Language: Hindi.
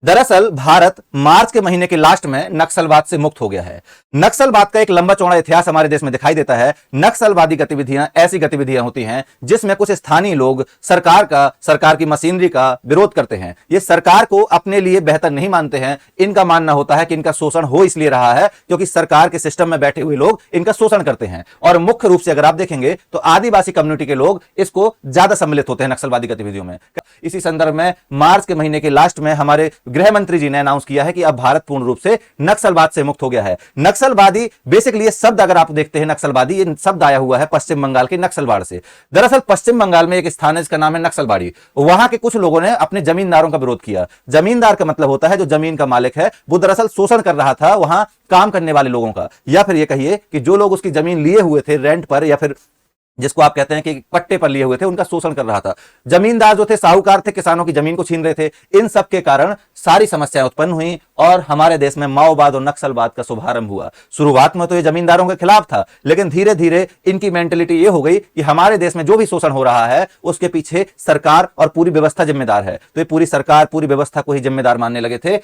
दरअसल भारत मार्च के महीने के लास्ट में नक्सलवाद से मुक्त हो गया है। नक्सलवाद का एक लंबा चौड़ा इतिहास हमारे देश में दिखाई देता है। नक्सलवादी गतिविधियां ऐसी गतिविधियां होती हैं जिसमें कुछ स्थानीय लोग सरकार की मशीनरी का विरोध करते हैं। ये सरकार को अपने लिए बेहतर नहीं मानते हैं। इनका मानना होता है कि इनका शोषण हो इसलिए रहा है क्योंकि सरकार के सिस्टम में बैठे हुए लोग इनका शोषण करते हैं। और मुख्य रूप से अगर आप देखेंगे तो आदिवासी कम्युनिटी के लोग इसको ज्यादा सम्मिलित होते हैं नक्सलवादी गतिविधियों में। इसी संदर्भ में मार्च के महीने के लास्ट में हमारे गृह मंत्री जी ने अनाउंस किया है कि अब भारत पूर्ण रूप से नक्सलवाद से मुक्त हो गया है। नक्सलवादी बेसिकली ये शब्द अगर आप देखते हैं नक्सलवादी, ये शब्द आया हुआ है पश्चिम बंगाल के नक्सलवाड़ से। दरअसल पश्चिम बंगाल में एक स्थान है जिसका नाम है नक्सलबाड़ी। वहां के कुछ लोगों ने अपने जमींदारों का विरोध किया। जमींदार का मतलब होता है जो जमीन का मालिक है, वो दरअसल शोषण कर रहा था वहां काम करने वाले लोगों का, या फिर ये कहिए कि जो लोग उसकी जमीन लिए हुए थे रेंट पर या फिर जिसको आप कहते हैं कि पट्टे पर लिए हुए थे, उनका शोषण कर रहा था। जमींदार जो थे साहूकार थे, किसानों की जमीन को छीन रहे थे। इन सब के कारण सारी समस्याएं उत्पन्न हुई और हमारे देश में माओवाद और नक्सलवाद का शुभारंभ हुआ। शुरुआत में तो ये जमींदारों के खिलाफ था, लेकिन धीरे धीरे इनकी मेंटेलिटी ये हो गई कि हमारे देश में जो भी शोषण हो रहा है उसके पीछे सरकार और पूरी व्यवस्था जिम्मेदार है। तो ये पूरी सरकार पूरी व्यवस्था को ही जिम्मेदार मानने लगे थे।